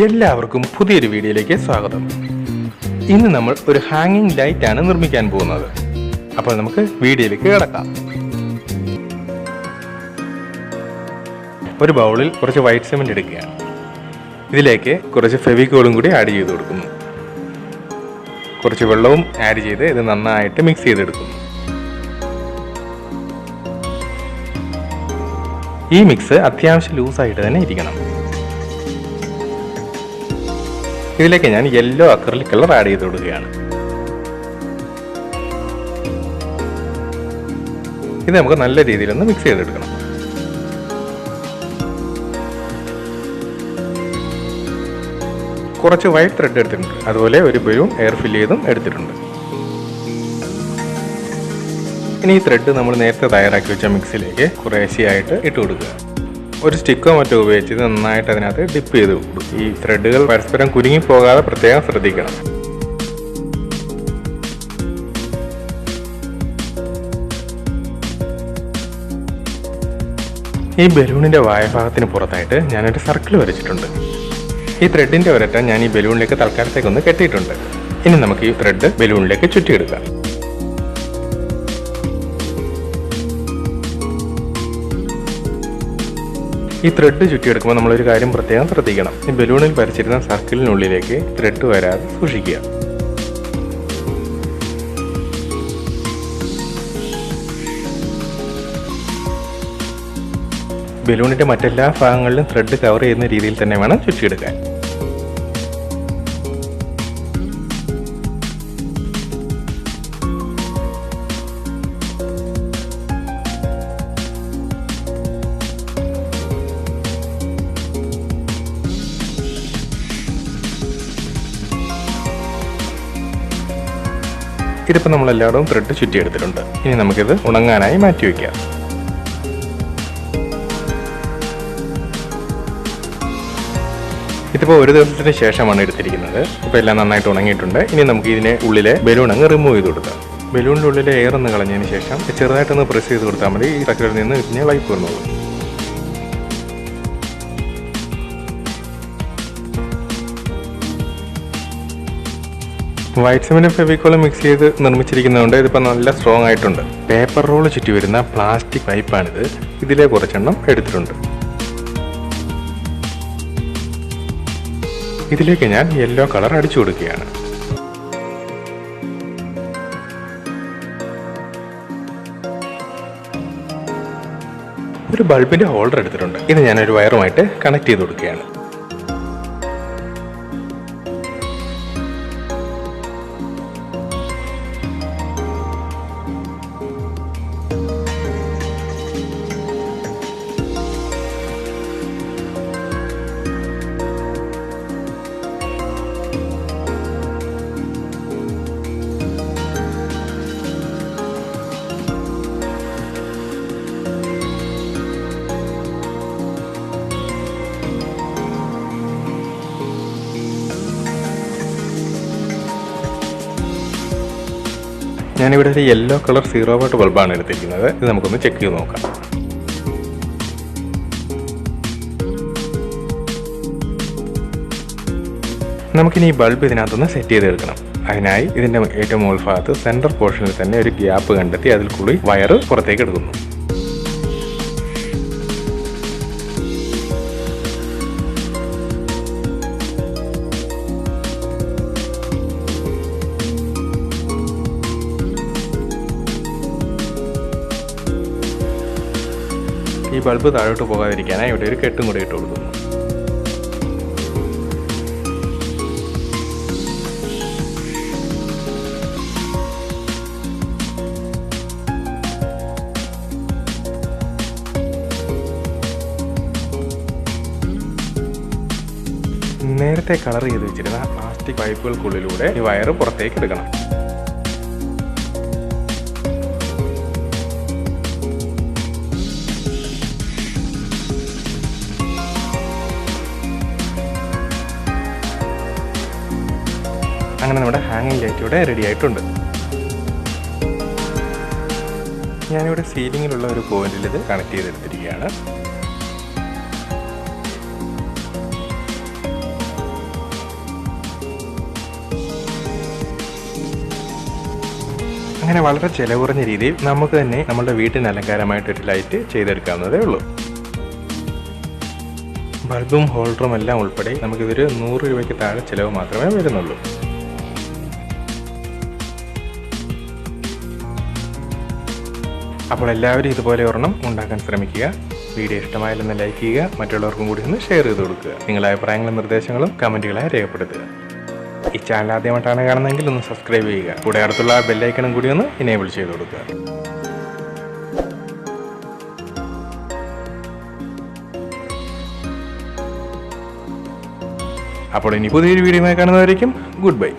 എല്ലാവർക്കും പുതിയൊരു വീഡിയോയിലേക്ക് സ്വാഗതം. ഇന്ന് നമ്മൾ ഒരു ഹാങ്ങിങ് ലൈറ്റ് ആണ് നിർമ്മിക്കാൻ പോകുന്നത്. അപ്പോൾ നമുക്ക് വീഡിയോയിലേക്ക് കിടക്കാം. ഒരു ബൗളിൽ കുറച്ച് വൈറ്റ് സിമന്റ് എടുക്കുകയാണ്. ഇതിലേക്ക് കുറച്ച് ഫെവിക്കോളും കൂടി ആഡ് ചെയ്ത് കൊടുക്കുന്നു. കുറച്ച് വെള്ളവും ആഡ് ചെയ്ത് ഇത് നന്നായിട്ട് മിക്സ് ചെയ്തെടുക്കുന്നു. ഈ മിക്സ് അത്യാവശ്യം ലൂസായിട്ട് തന്നെ ഇരിക്കണം. ഇതിലേക്ക് ഞാൻ യെല്ലോ അക്രിലിക് കളർ ആഡ് ചെയ്ത് കൊടുക്കുകയാണ്. ഇത് നമുക്ക് നല്ല രീതിയിലൊന്ന് മിക്സ് ചെയ്തെടുക്കണം. കുറച്ച് വൈറ്റ് ത്രെഡ് എടുത്തിട്ടുണ്ട്, അതുപോലെ ഒരു ബലൂൺ എയർ ഫിൽ ചെയ്തും എടുത്തിട്ടുണ്ട്. ഇനി ഈ ത്രെഡ് നമ്മൾ നേരത്തെ തയ്യാറാക്കി വെച്ച മിക്സിലേക്ക് കുറേശ്ശെയായിട്ട് ഇട്ട് കൊടുക്കുക. ഒരു സ്റ്റിക്കോ മറ്റോ ഉപയോഗിച്ച് നന്നായിട്ട് അതിനകത്ത് ഡിപ്പ് ചെയ്ത് കൊടുക്കും. ഈ ത്രെഡുകൾ പരസ്പരം കുരുങ്ങിപ്പോകാതെ പ്രത്യേകം ശ്രദ്ധിക്കണം. ഈ ബലൂണിന്റെ വായഭാഗത്തിന് പുറത്തായിട്ട് ഞാനൊരു സർക്കിൾ വരച്ചിട്ടുണ്ട്. ഈ ത്രെഡിന്റെ ഒരറ്റം ഞാൻ ഈ ബലൂണിലേക്ക് തൽക്കാലത്തേക്കൊന്ന് കെട്ടിയിട്ടുണ്ട്. ഇനി നമുക്ക് ഈ ത്രെഡ് ബലൂണിലേക്ക് ചുറ്റിയെടുക്കാം. ഈ ത്രെഡ് ചുറ്റിയെടുക്കുമ്പോൾ നമ്മളൊരു കാര്യം പ്രത്യേകം ശ്രദ്ധിക്കണം. ഈ ബലൂണിൽ വരച്ചിരുന്ന സർക്കിളിനുള്ളിലേക്ക് ത്രെഡ് വരാതെ സൂക്ഷിക്കുക. ബലൂണിന്റെ മറ്റെല്ലാ ഭാഗങ്ങളിലും ത്രെഡ് കവർ ചെയ്യുന്ന രീതിയിൽ തന്നെ വേണം ചുറ്റിയെടുക്കാൻ. ഇതിപ്പോൾ നമ്മളെല്ലായിടവും ത്രെഡ് ചുറ്റിയെടുത്തിട്ടുണ്ട്. ഇനി നമുക്കിത് ഉണങ്ങാനായി മാറ്റി വയ്ക്കാം. ഇതിപ്പോൾ ഒരു ദിവസത്തിന് ശേഷമാണ് എടുത്തിരിക്കുന്നത്. ഇപ്പോൾ എല്ലാം നന്നായിട്ട് ഉണങ്ങിയിട്ടുണ്ട്. ഇനി നമുക്ക് ഇതിനെ ഉള്ളിലെ ബലൂൺ അങ്ങ് റിമൂവ് ചെയ്ത് കൊടുക്കാം. ബലൂണിൻ്റെ ഉള്ളിലെ എയർ ഒന്ന് കളഞ്ഞതിന് ശേഷം ചെറുതായിട്ടൊന്ന് പ്രസ് ചെയ്ത് കൊടുത്താൽ മതി. ഈ സർക്കിളിൽ നിന്ന് ഇതിനെ ലൈഫ് വരുന്നുള്ളൂ. വൈറ്റ് സിമന്റും ഫെവിക്കോളും മിക്സ് ചെയ്ത് നിർമ്മിച്ചിരിക്കുന്നതുകൊണ്ട് ഇതിപ്പോൾ നല്ല സ്ട്രോങ് ആയിട്ടുണ്ട്. പേപ്പർ റോള് ചുറ്റി വരുന്ന പ്ലാസ്റ്റിക് പൈപ്പാണിത്. ഇതിലെ കുറച്ചെണ്ണം എടുത്തിട്ടുണ്ട്. ഇതിലേക്ക് ഞാൻ യെല്ലോ കളർ അടിച്ചു കൊടുക്കുകയാണ്. ഒരു ബൾബിന്റെ ഹോൾഡർ എടുത്തിട്ടുണ്ട്. ഇത് ഞാനൊരു വയറുമായിട്ട് കണക്ട് ചെയ്ത് കൊടുക്കുകയാണ്. ഞാനിവിടെ ഒരു യെല്ലോ കളർ 0 വാട്ട് ബൾബാണ് എടുത്തിരിക്കുന്നത്. ഇത് നമുക്കൊന്ന് ചെക്ക് ചെയ്ത് നോക്കാം. നമുക്കിനി ഈ ബൾബ് ഇതിനകത്തൊന്ന് സെറ്റ് ചെയ്തെടുക്കണം. അതിനായി ഇതിൻ്റെ ഏറ്റവും മുകൾ ഭാഗത്ത് സെൻറ്റർ പോർഷനിൽ തന്നെ ഒരു ഗ്യാപ്പ് കണ്ടെത്തി അതിൽ കൂടി വയറ് പുറത്തേക്ക് എടുക്കുന്നു. ഈ ബൾബ് താഴോട്ട് പോകാതിരിക്കാനായി ഇവിടെ ഒരു കെട്ടും കൂടി ഇട്ട് കൊടുക്കുന്നു. നേരത്തെ കളർ ചെയ്ത് വെച്ചിരുന്ന പ്ലാസ്റ്റിക് പൈപ്പുകൾക്കുള്ളിലൂടെ ഈ വയറ് പുറത്തേക്ക് എടുക്കണം. അങ്ങനെ നമ്മുടെ ഹാങ്ങിങ് ലൈറ്റ് ഇവിടെ റെഡി ആയിട്ടുണ്ട്. ഞാനിവിടെ സീലിങ്ങിലുള്ള ഒരു പോയിന്റിൽ ഇത് കണക്ട് ചെയ്തെടുത്തിരിക്കുകയാണ്. അങ്ങനെ വളരെ ചിലവ് കുറഞ്ഞ രീതിയിൽ നമുക്ക് തന്നെ നമ്മുടെ വീട്ടിന് അലങ്കാരമായിട്ടൊരു ലൈറ്റ് ചെയ്തെടുക്കാവുന്നതേ ഉള്ളൂ. ബൾബും ഹോൾഡറും എല്ലാം ഉൾപ്പെടെ നമുക്കിതൊരു 100 രൂപയ്ക്ക് താഴെ ചിലവ് മാത്രമേ വരുന്നുള്ളൂ. അപ്പോൾ എല്ലാവരും ഇതുപോലെ ഒരെണ്ണം ഉണ്ടാക്കാൻ ശ്രമിക്കുക. വീഡിയോ ഇഷ്ടമായാലൊന്ന് ലൈക്ക് ചെയ്യുക, മറ്റുള്ളവർക്കും കൂടി ഒന്ന് ഷെയർ ചെയ്ത് കൊടുക്കുക. നിങ്ങളുടെ അഭിപ്രായങ്ങളും നിർദ്ദേശങ്ങളും കമൻറ്റുകളായി രേഖപ്പെടുത്തുക. ഈ ചാനൽ ആദ്യമായിട്ടാണ് കാണുന്നതെങ്കിൽ ഒന്ന് സബ്സ്ക്രൈബ് ചെയ്യുക. കൂടെ അടുത്തുള്ള ബെല്ലൈക്കണും കൂടി ഒന്ന് എനേബിൾ ചെയ്ത് കൊടുക്കുക. അപ്പോൾ ഇനി പുതിയൊരു വീഡിയോയുമായി കാണുന്നതായിരിക്കും. Good bye.